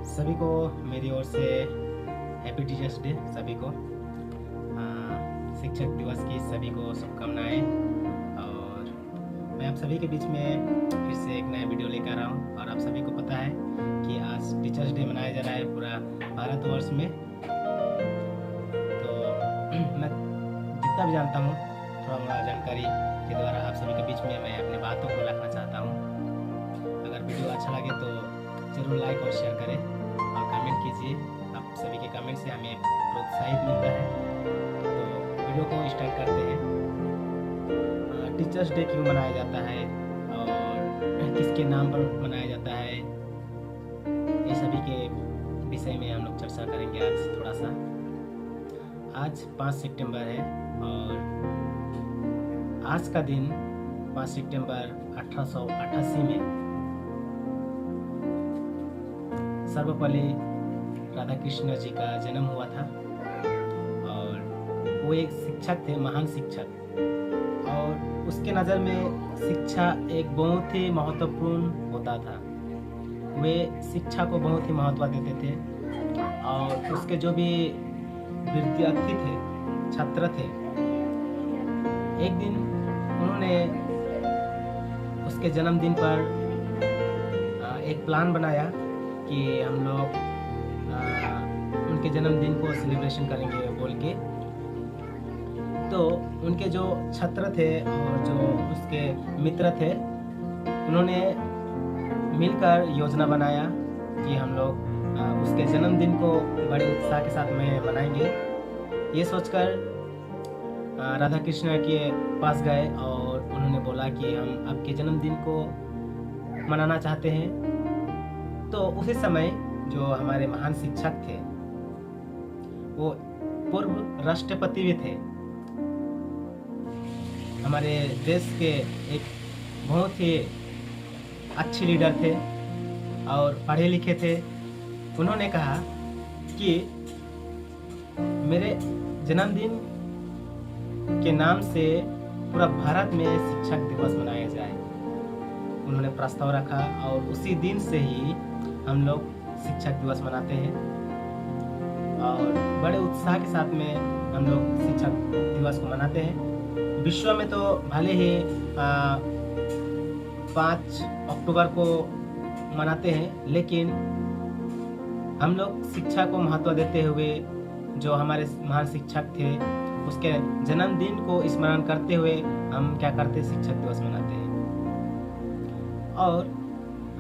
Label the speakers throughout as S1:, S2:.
S1: सभी को मेरी ओर से हैप्पी टीचर्स डे। सभी को शिक्षक दिवस की सभी को शुभकामनाएं। और मैं आप सभी के बीच में फिर से एक नया वीडियो लेकर आया हूँ। और आप सभी को पता है कि आज टीचर्स डे मनाया जा रहा है पूरा भारतवर्ष में। तो मैं जितना भी जानता हूँ थोड़ा मोड़ा जानकारी के द्वारा आप सभी के बीच में मैं अपनी बातों को रखना चाहता हूँ। अगर वीडियो अच्छा लगे तो ज़रूर लाइक और शेयर करें और कमेंट कीजिए। आप सभी के कमेंट से हमें प्रोत्साहित मिलता है। तो वीडियो को स्टार्ट करते हैं। टीचर्स डे क्यों मनाया जाता है और किसके नाम पर मनाया जाता है, ये सभी के विषय में हम लोग चर्चा करेंगे आज थोड़ा सा। आज 5 सितंबर है और आज का दिन 5 सितंबर 1888 में सर्वपल्ली राधाकृष्ण जी का जन्म हुआ था। और वो एक शिक्षक थे, महान शिक्षक। और उसके नज़र में शिक्षा एक बहुत ही महत्वपूर्ण होता था। वे शिक्षा को बहुत ही महत्व देते थे। और उसके जो भी विद्यार्थी थे, छात्र थे, एक दिन उन्होंने उसके जन्मदिन पर एक प्लान बनाया कि हम लोग उनके जन्मदिन को सेलिब्रेशन करेंगे बोल के। तो उनके जो छात्र थे और जो उसके मित्र थे, उन्होंने मिलकर योजना बनाया कि हम लोग उसके जन्मदिन को बड़े उत्साह के साथ में मनाएंगे। ये सोचकर राधा कृष्ण के पास गए और उन्होंने बोला कि हम आपके जन्मदिन को मनाना चाहते हैं। तो उसी समय जो हमारे महान शिक्षक थे, वो पूर्व राष्ट्रपति भी थे, हमारे देश के एक बहुत ही अच्छे लीडर थे और पढ़े लिखे थे। उन्होंने कहा कि मेरे जन्मदिन के नाम से पूरा भारत में शिक्षक दिवस मनाया जाए। उन्होंने प्रस्ताव रखा और उसी दिन से ही हम लोग शिक्षक दिवस मनाते हैं। और बड़े उत्साह के साथ में हम लोग शिक्षक दिवस को मनाते हैं। विश्व में तो भले ही 5 अक्टूबर को मनाते हैं, लेकिन हम लोग शिक्षा को महत्व देते हुए जो हमारे महान शिक्षक थे उसके जन्मदिन को स्मरण करते हुए हम क्या करते, शिक्षक दिवस मनाते हैं। और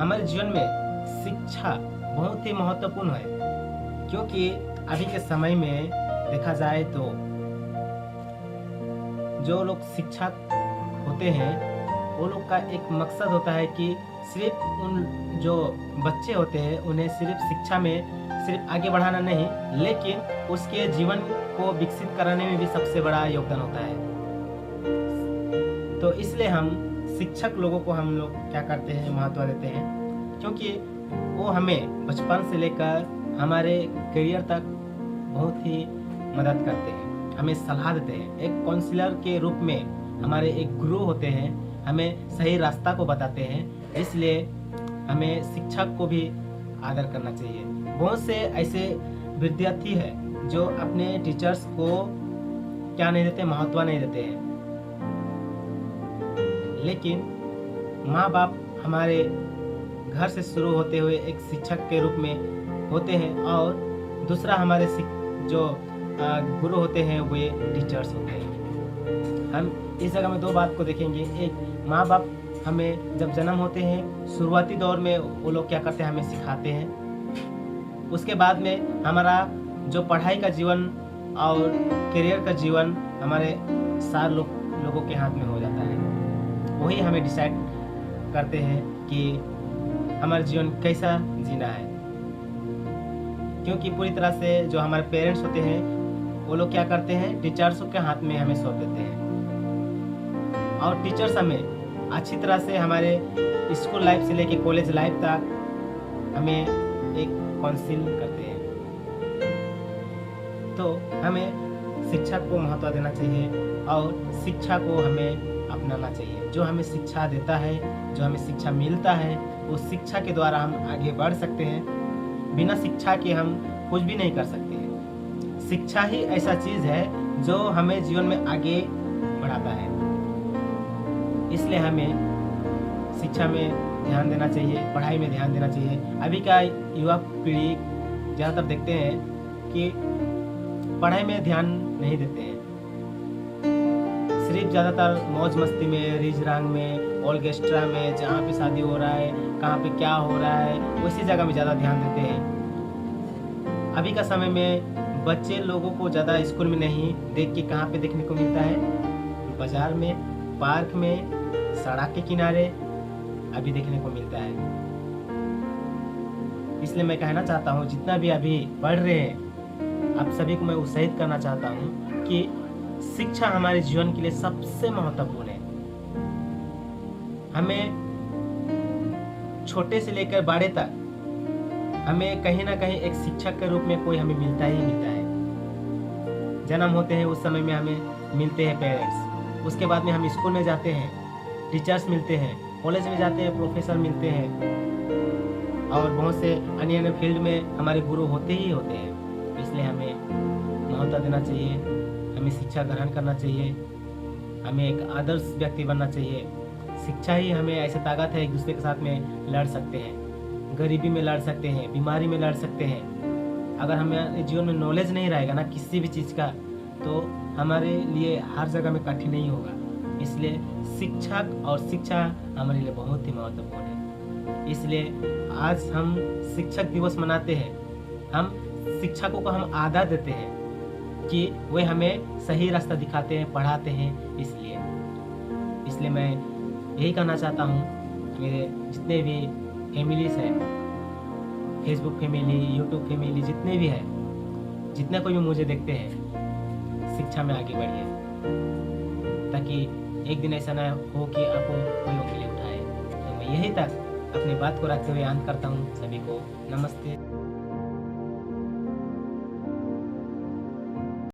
S1: हमारे जीवन में शिक्षा बहुत ही महत्वपूर्ण है, क्योंकि अभी के समय में देखा जाए तो जो लोग शिक्षक होते हैं वो लोग का एक मकसद होता है कि सिर्फ उन जो बच्चे होते हैं उन्हें सिर्फ शिक्षा में सिर्फ आगे बढ़ाना नहीं, लेकिन उसके जीवन को विकसित कराने में भी सबसे बड़ा योगदान होता है। तो इसलिए हम शिक्षक लोगों को हम लोग क्या करते हैं, महत्व देते हैं, क्योंकि वो हमें बचपन से लेकर हमारे करियर तक बहुत ही मदद करते हैं, हमें सलाह देते हैं। एक काउंसलर के रूप में हमारे एक गुरु होते हैं, हमें सही रास्ता को बताते हैं। इसलिए हमें शिक्षक को भी आदर करना चाहिए। बहुत से ऐसे विद्यार्थी हैं जो अपने टीचर्स को क्या नहीं देते, महत्व नहीं देते हैं। लेकिन माँ बाप हमारे घर से शुरू होते हुए एक शिक्षक के रूप में होते हैं, और दूसरा हमारे जो गुरु होते हैं वे टीचर्स होते हैं। हम इस जगह में 2 बात को देखेंगे। एक, माँ बाप हमें जब जन्म होते हैं शुरुआती दौर में वो लोग क्या करते हैं, हमें सिखाते हैं। उसके बाद में हमारा जो पढ़ाई का जीवन और करियर का जीवन हमारे सारे लोगों के हाथ में हो जाता है। वही हमें डिसाइड करते हैं कि हमारा जीवन कैसा जीना है, क्योंकि पूरी तरह से जो हमारे पेरेंट्स होते हैं वो लोग क्या करते हैं, टीचर्स के हाथ में हमें सौंप देते हैं। और टीचर्स हमें अच्छी तरह से हमारे स्कूल लाइफ से लेके कॉलेज लाइफ तक हमें एक काउंसिल करते हैं। तो हमें शिक्षा को महत्व देना चाहिए और शिक्षा को हमें अपनाना चाहिए। जो हमें शिक्षा देता है, जो हमें शिक्षा मिलता है, वो शिक्षा के द्वारा हम आगे बढ़ सकते हैं। बिना शिक्षा के हम कुछ भी नहीं कर सकते हैं। शिक्षा ही ऐसा चीज है जो हमें जीवन में आगे बढ़ाता है। इसलिए हमें शिक्षा में ध्यान देना चाहिए, पढ़ाई में ध्यान देना चाहिए। अभी का युवा पीढ़ी ज़्यादातर देखते हैं कि पढ़ाई में ध्यान नहीं देते हैं, सिर्फ ज़्यादातर मौज मस्ती में, रीज रांग में, ऑर्केस्ट्रा में, जहाँ पे शादी हो रहा है, कहाँ पे क्या हो रहा है, उसी जगह में ज़्यादा ध्यान देते हैं। अभी का समय में बच्चे लोगों को ज़्यादा स्कूल में नहीं देख के कहाँ पे देखने को मिलता है, बाजार में, पार्क में, सड़क के किनारे अभी देखने को मिलता है। इसलिए मैं कहना चाहता हूँ, जितना भी अभी पढ़ रहे हैं, आप सभी को मैं उत्साहित करना चाहता हूँ कि शिक्षा हमारे जीवन के लिए सबसे महत्वपूर्ण है। हमें छोटे से लेकर बड़े तक हमें कहीं ना कहीं एक शिक्षक के रूप में कोई हमें मिलता ही मिलता है। जन्म होते हैं उस समय में हमें मिलते हैं पेरेंट्स, उसके बाद में हम स्कूल में जाते हैं, टीचर्स मिलते हैं, कॉलेज में जाते हैं, प्रोफेसर मिलते हैं, और बहुत से अन्य अन्य फील्ड में हमारे गुरु होते ही होते हैं। इसलिए हमें महत्व देना चाहिए, हमें शिक्षा ग्रहण करना चाहिए, हमें एक आदर्श व्यक्ति बनना चाहिए। शिक्षा ही हमें ऐसे ताकत है, एक दूसरे के साथ में लड़ सकते हैं, गरीबी में लड़ सकते हैं, बीमारी में लड़ सकते हैं। अगर हमें जीवन में नॉलेज नहीं रहेगा ना किसी भी चीज़ का, तो हमारे लिए हर जगह में कठिन नहीं होगा। इसलिए शिक्षक और शिक्षा हमारे लिए बहुत ही महत्वपूर्ण है। इसलिए आज हम शिक्षक दिवस मनाते हैं। हम शिक्षकों को हम आदर देते हैं कि वे हमें सही रास्ता दिखाते हैं, पढ़ाते हैं। इसलिए मैं यही कहना चाहता हूँ, मेरे जितने भी फैमिलीज हैं, फेसबुक फैमिली, यूट्यूब फैमिली, जितने भी हैं, जितने कोई भी मुझे देखते हैं, शिक्षा में आगे बढ़िए, ताकि एक दिन ऐसा ना हो कि आपको कोई उंगली उठाए। तो मैं यही तक अपनी बात को रखते हुए अंत करता हूँ। सभी को नमस्ते।